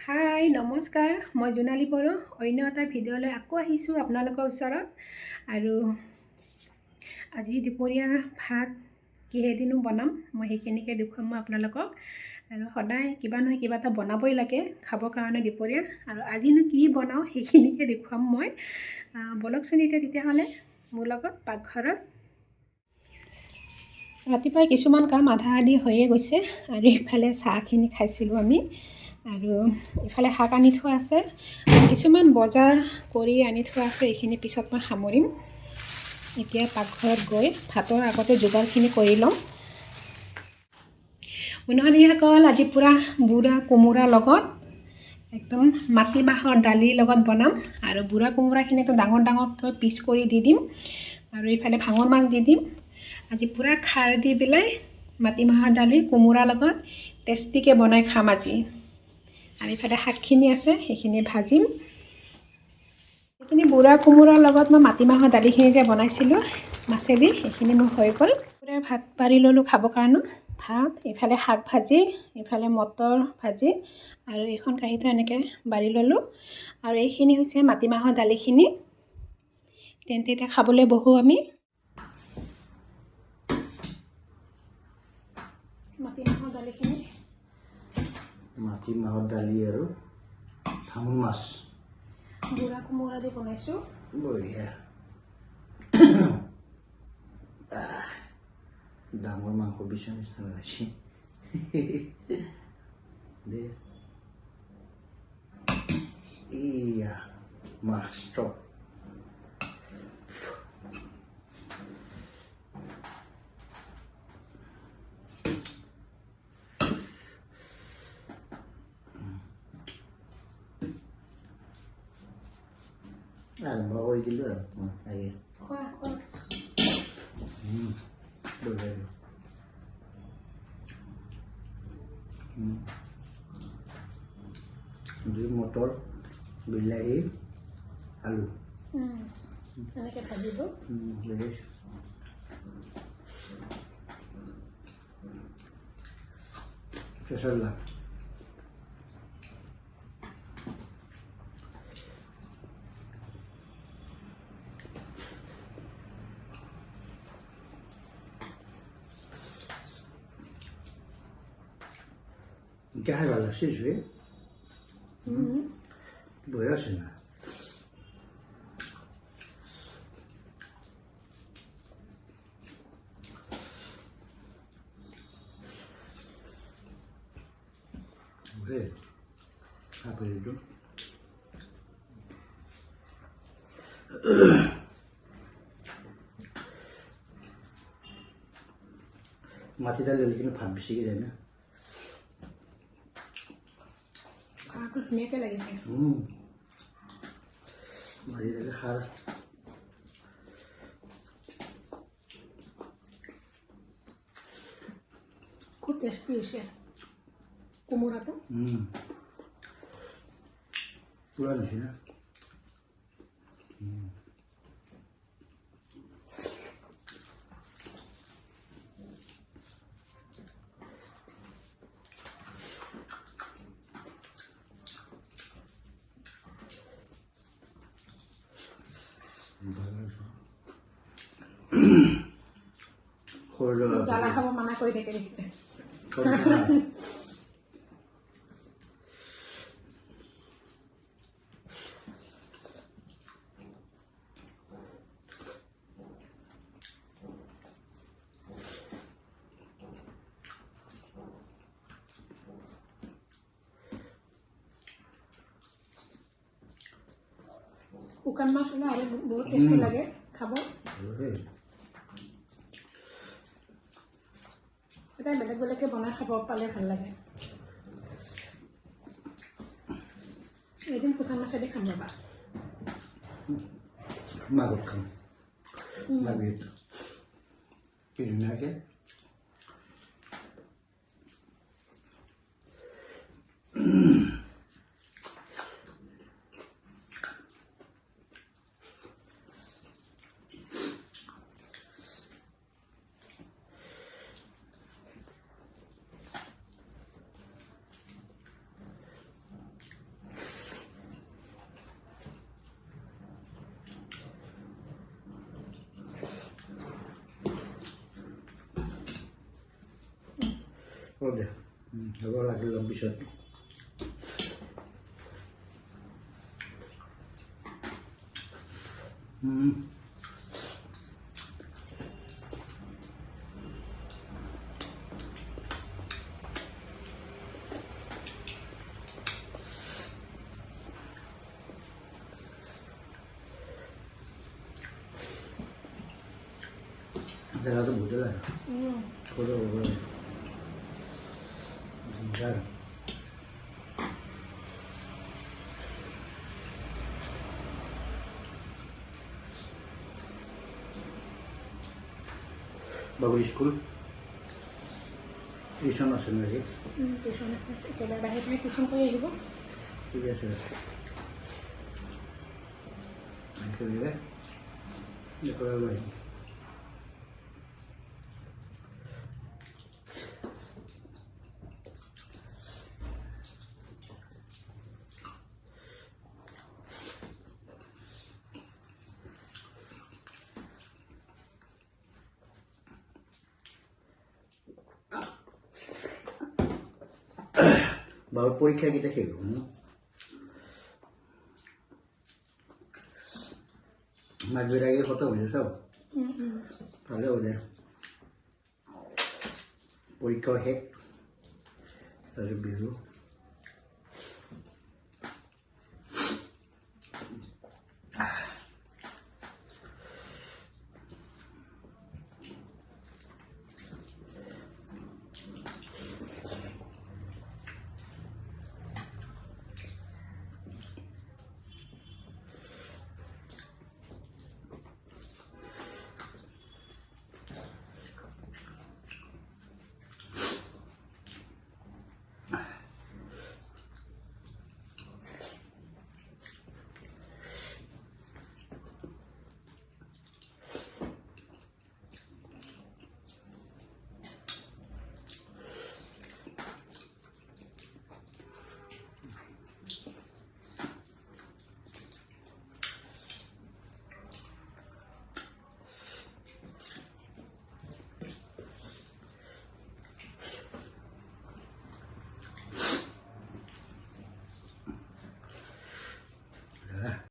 হাই নমস্কাৰ, মই জোনালী বড়ো অন্য এটা ভিডিঅ'লৈ আকৌ আহিছোঁ আপোনালোকৰ ওচৰত। আৰু আজি দুপৰীয়া ভাত কিহেদিনো বনাম মই সেইখিনিকে দেখুৱাম মই আপোনালোকক। আৰু সদায় কিবা নহয় কিবা এটা বনাবই লাগে খাবৰ কাৰণে দুপৰীয়া, আৰু আজিনো কি বনাওঁ সেইখিনিকে দেখুৱাম মই। বলকচোন এতিয়া তেতিয়াহ'লে মোৰ লগত পাকঘৰত। ৰাতিপুৱাই কিছুমান কাম আধা আধি হৈয়ে গৈছে, আৰু ইফালে চাহখিনি খাইছিলোঁ আমি, আৰু ইফালে শাক আনি থোৱা আছে, কিছুমান বজাৰ কৰি আনি থোৱা আছে, এইখিনি পিছত মই সামৰিম। এতিয়া পাকঘৰত গৈ ভাতৰ আগতে যোগাৰখিনি কৰি ল'ম। উনলীসকল আজি পূৰা বুঢ়া কোমোৰাৰ লগত একদম মাটিমাহৰ দালিৰ লগত বনাম, আৰু বুঢ়া কোমোৰাখিনিতো ডাঙৰ ডাঙৰকৈ পিচ কৰি দি দিম, আৰু ইফালে ভাঙৰ মাছ দি দিম। আজি পূৰা খাৰ দি পেলাই মাটিমাহৰ দালি কোমোৰাৰ লগত টেষ্টিকৈ বনাই খাম আজি। আৰু ইফালে শাকখিনি আছে সেইখিনি ভাজিম। সেইখিনি বুঢ়া কোমোৰাৰ লগত মই মাটিমাহৰ দালিখিনি যে বনাইছিলোঁ মাছেদি, সেইখিনি মোৰ হৈ গ'ল। পূৰা ভাত বাঢ়ি ল'লোঁ খাবৰ কাৰণে। ভাত, ইফালে শাক ভাজি, ইফালে মটৰ ভাজি, আৰু এইখন কাঁহীটো এনেকৈ বাঢ়ি ল'লোঁ। আৰু এইখিনি হৈছে মাটিমাহৰ দালিখিনি। তেন্তে এতিয়া খাবলৈ বহোঁ আমি। মাটিমাহৰ দালিখিনি, মাটিমাহৰ দালি আৰু ভাঙন মাছ, বুঢ়া কোমোৰা দি বনাইছোঁ। বঢ়িয়া। ডাঙৰ মাংস বিচনা নিচিনা লাগিছে দে। এয়া মাছটো আৰম্ভ কৰি দিলোঁ আৰু আগে বঢ়িয়া। মটৰ, বিলাহী, আলু এনেকৈ ভাজিব। কেঁচা ¿qué hay para así, sí? Voy a cenar. Hombre, apetito. মাটি দালি হ'লে কিন্তু ভাত বেছিকৈ যায় না। খাৰটো ধুনীয়াকৈ লাগিছে। মাটি দালি খাৰ খুব টেষ্টি হৈছে কোমোৰাটো। পুৰা নিচিনা। জ্বালা খাব মানা কৰি থাকে দেখিছে। শুকান মাছ হ'লে আৰু বহুত টেষ্টি লাগে খাব। এটা বেলেগ বেলেগকৈ বনাই খাব পালে ভাল লাগে। এদিন শুকান মাছেদি খাম ৰ'বা। মাঘত খাম, মাঘত কি ধুনীয়াকৈ। দে হ'ব লাগিল অলপ পিছত জেগাটো বহুত লাগে সৰু সৰু যাৰ বাবুৰ স্কুল টিউশ্যন আছে ন আজি টিউশ্যন আছে একেবাৰে বাহিৰ পিনে টিউশ্যন কৰি আহিব ঠিক আছে একেলগে একেলগে লৈ আহিম বাবুর পরীক্ষা কেটে শেষ হল মাঘের আগে কত হয়েছে সব ভালো হলে পরীক্ষাও শেষ তারপর বিহু